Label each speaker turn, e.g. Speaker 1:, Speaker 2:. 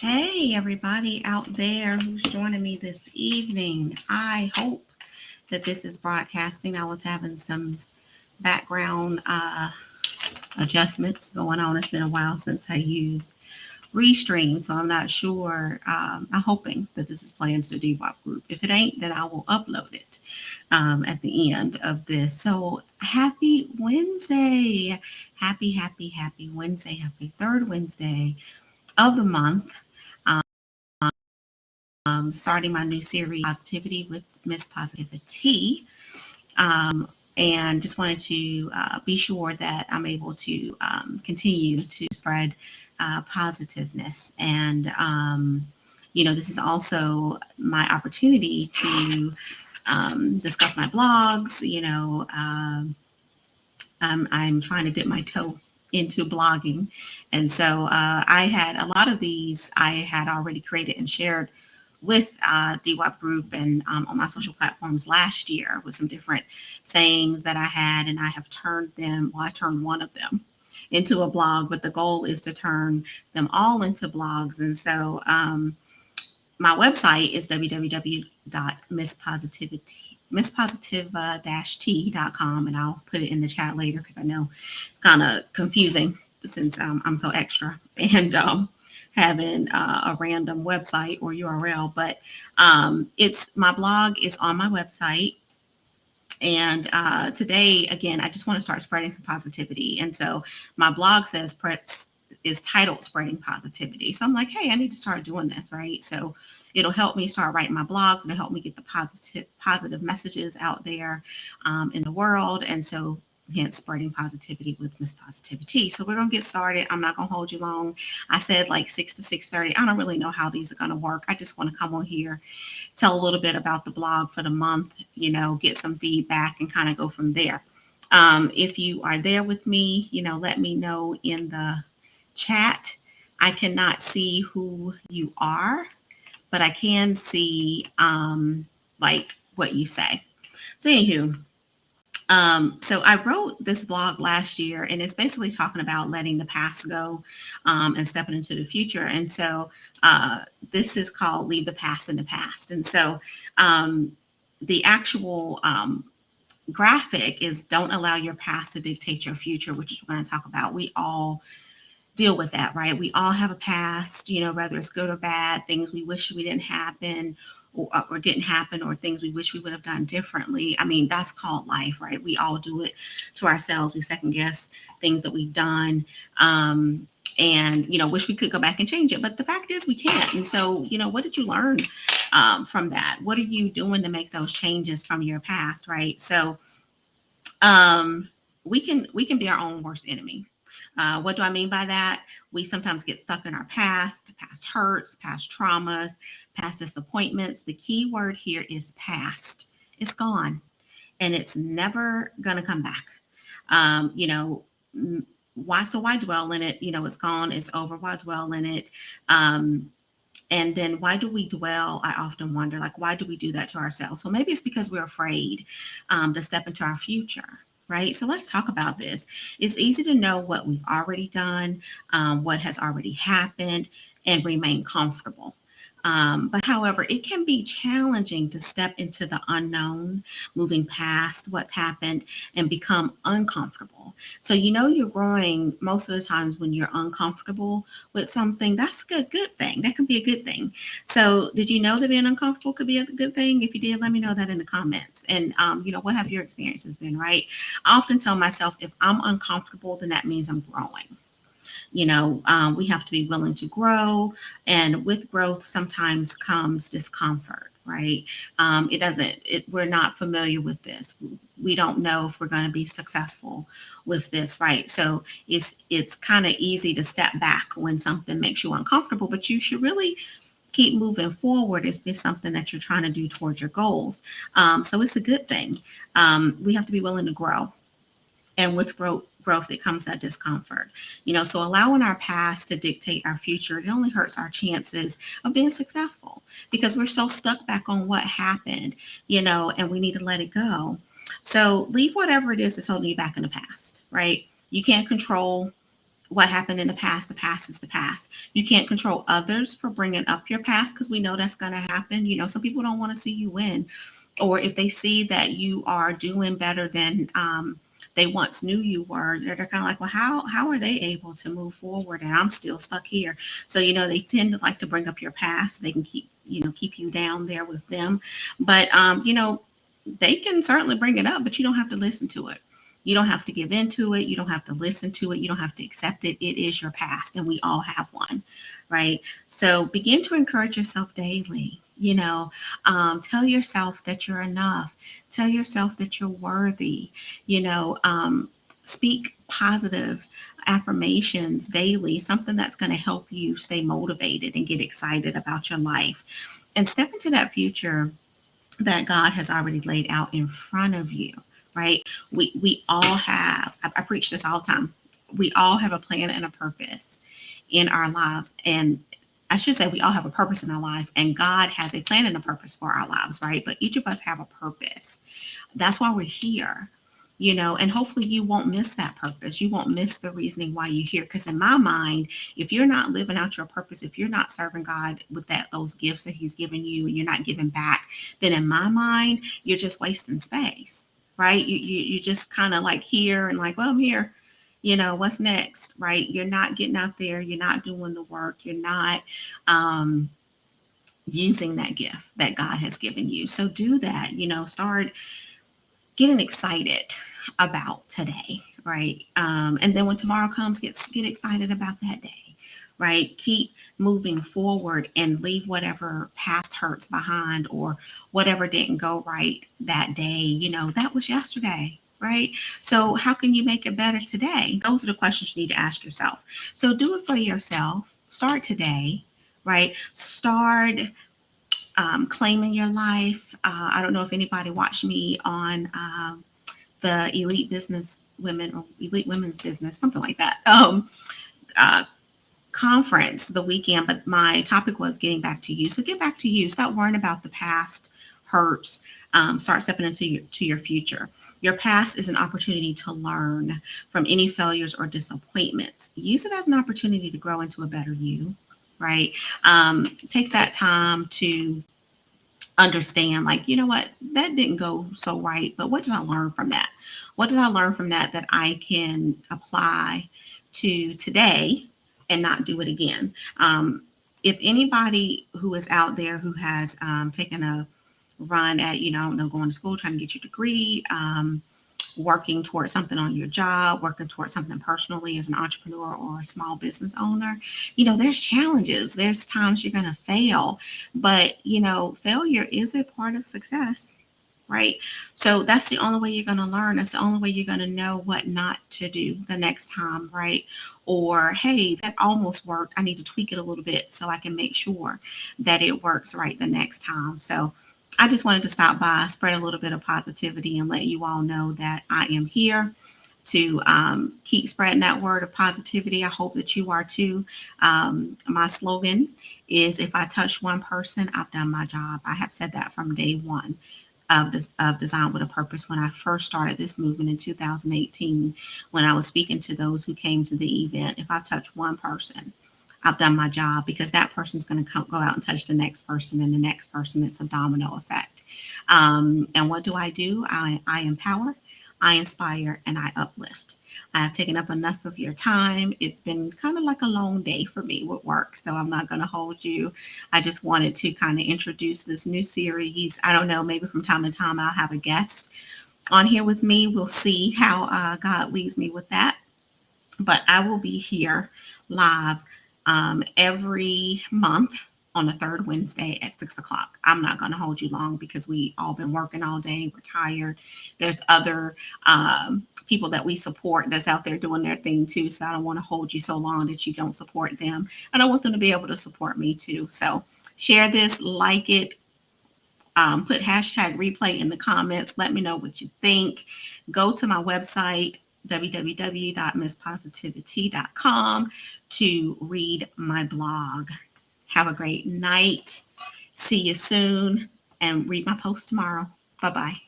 Speaker 1: Hey, everybody out there who's joining me this evening. I hope that this is broadcasting. I was having some background adjustments going on. It's been a while since I used Restream, so I'm not sure. I'm hoping that this is playing to the DWAP group. If it ain't, then I will upload it at the end of this. So happy Wednesday. Happy Wednesday. Happy third Wednesday of the month. Starting my new series, Positivity with Miss Positivity. And just wanted to be sure that I'm able to continue to spread positiveness. And, this is also my opportunity to discuss my blogs. I'm trying to dip my toe into blogging. And so I had a lot of these I had already created and shared with DWAP Group and on my social platforms last year with some different sayings that I had. And I have I turned one of them into a blog, but the goal is to turn them all into blogs. And so my website is www.misspositive-t.com, and I'll put it in the chat later because I know it's kind of confusing since I'm so extra and having a random website or URL. But it's my blog is on my website. And today, again, I just want to start spreading some positivity. And so my blog is titled Spreading Positivity. So I'm like, hey, I need to start doing this, right? So it'll help me start writing my blogs and it'll help me get the positive messages out there in the world. And so hence spreading positivity with Miss Positivity. So we're gonna get started. I'm not gonna hold you long. I said like 6 to 6:30. I don't really know how these are gonna work. I just want to come on here, tell a little bit about the blog for the month, get some feedback and kind of go from there. If you are there with me, let me know in the chat. I cannot see who you are, but I can see like what you say. So anywho, so I wrote this blog last year, and it's basically talking about letting the past go and stepping into the future. And so this is called Leave the Past in the Past. And so the actual graphic is don't allow your past to dictate your future, which is what we're going to talk about. We all deal with that, right? We all have a past, whether it's good or bad, things we wish we didn't happen or didn't happen, or things we wish we would have done differently. I mean, that's called life, right? We all do it to ourselves. We second guess things that we've done. And wish we could go back and change it, but the fact is we can't. And so what did you learn from that? What are you doing to make those changes from your past, right? So we can be our own worst enemy. What do I mean by that? We sometimes get stuck in our past hurts, past traumas, past disappointments. The key word here is past. It's gone and it's never going to come back. Why dwell in it? It's gone, it's over. Why dwell in it? And then why do we dwell? I often wonder, like, why do we do that to ourselves? So maybe it's because we're afraid to step into our future, right? So let's talk about this. It's easy to know what we've already done, what has already happened, and remain comfortable. But however, it can be challenging to step into the unknown, moving past what's happened and become uncomfortable. So you're growing most of the times when you're uncomfortable with something. That's a good thing. That can be a good thing. So did you know that being uncomfortable could be a good thing? If you did, let me know that in the comments. And what have your experiences been, right? I often tell myself if I'm uncomfortable, then that means I'm growing. We have to be willing to grow. And with growth, sometimes comes discomfort, right? We're not familiar with this. We don't know if we're going to be successful with this, right? So it's kind of easy to step back when something makes you uncomfortable, but you should really keep moving forward if it's something that you're trying to do towards your goals. So it's a good thing. We have to be willing to grow. And with growth, it comes that discomfort. So allowing our past to dictate our future, it only hurts our chances of being successful because we're so stuck back on what happened, and we need to let it go. So leave whatever it is that's holding you back in the past, right? You can't control what happened in the past is the past. You can't control others for bringing up your past because we know that's going to happen. Some people don't want to see you win, or if they see that you are doing better than they once knew you were, they're kind of like, well, how are they able to move forward and I'm still stuck here? So they tend to like to bring up your past. They can keep you down there with them, but they can certainly bring it up, but you don't have to listen to it. You don't have to give into it. You don't have to listen to it. You don't have to accept it. It is your past, and we all have one, right? So begin to encourage yourself daily. Tell yourself that you're enough. Tell yourself that you're worthy. Speak positive affirmations daily, something that's going to help you stay motivated and get excited about your life, and step into that future that God has already laid out in front of you, right? We all have, I preach this all the time. We all have a plan and a purpose in our lives. And I should say we all have a purpose in our life, and God has a plan and a purpose for our lives, right? But each of us have a purpose. That's why we're here. And hopefully you won't miss that purpose. You won't miss the reasoning why you're here. Because in my mind, if you're not living out your purpose, if you're not serving God with those gifts that he's given you, and you're not giving back, then in my mind, you're just wasting space, right? You just kind of like here and like, well, I'm here. What's next, right? You're not getting out there. You're not doing the work. You're not using that gift that God has given you. So do that, start getting excited about today, right? And then when tomorrow comes, get excited about that day, right? Keep moving forward and leave whatever past hurts behind or whatever didn't go right that day. That was yesterday, right? So how can you make it better today? Those are the questions you need to ask yourself. So do it for yourself. Start today, right? Start claiming your life. I don't know if anybody watched me on the Elite Business Women or Elite Women's Business, something like that, uh, conference the weekend, but my topic was getting back to you. So get back to you. Stop worrying about the past hurts. Start stepping into your future. Your past is an opportunity to learn from any failures or disappointments. Use it as an opportunity to grow into a better you, right? Take that time to understand, like, what, that didn't go so right, but what did I learn from that? What did I learn from that I can apply to today and not do it again? If anybody who is out there who has taken a run at, going to school, trying to get your degree, working towards something on your job, working towards something personally as an entrepreneur or a small business owner, there's challenges. There's times you're going to fail, but, failure is a part of success, right? So that's the only way you're going to learn. That's the only way you're going to know what not to do the next time, right? Or, hey, that almost worked. I need to tweak it a little bit so I can make sure that it works right the next time. So I just wanted to stop by, spread a little bit of positivity, and let you all know that I am here to keep spreading that word of positivity. I hope that you are too. My slogan is, if I touch one person, I've done my job. I have said that from day one of Design with a Purpose when I first started this movement in 2018, when I was speaking to those who came to the event. If I touch one person, I've done my job, because that person's going to go out and touch the next person and the next person. It's a domino effect. And what do? I empower, I inspire, and I uplift. I have taken up enough of your time. It's been kind of like a long day for me with work, so I'm not going to hold you. I just wanted to kind of introduce this new series. I don't know, maybe from time to time I'll have a guest on here with me. We'll see how God leads me with that. But I will be here live every month on the third Wednesday at 6:00. I'm not going to hold you long because we all been working all day. We're tired. There's other people that we support that's out there doing their thing too. So I don't want to hold you so long that you don't support them. And I want them to be able to support me too. So share this, like it, put hashtag replay in the comments. Let me know what you think. Go to my website, www.misspositivity.com, to read my blog. Have a great night. See you soon, and read my post tomorrow. Bye-bye.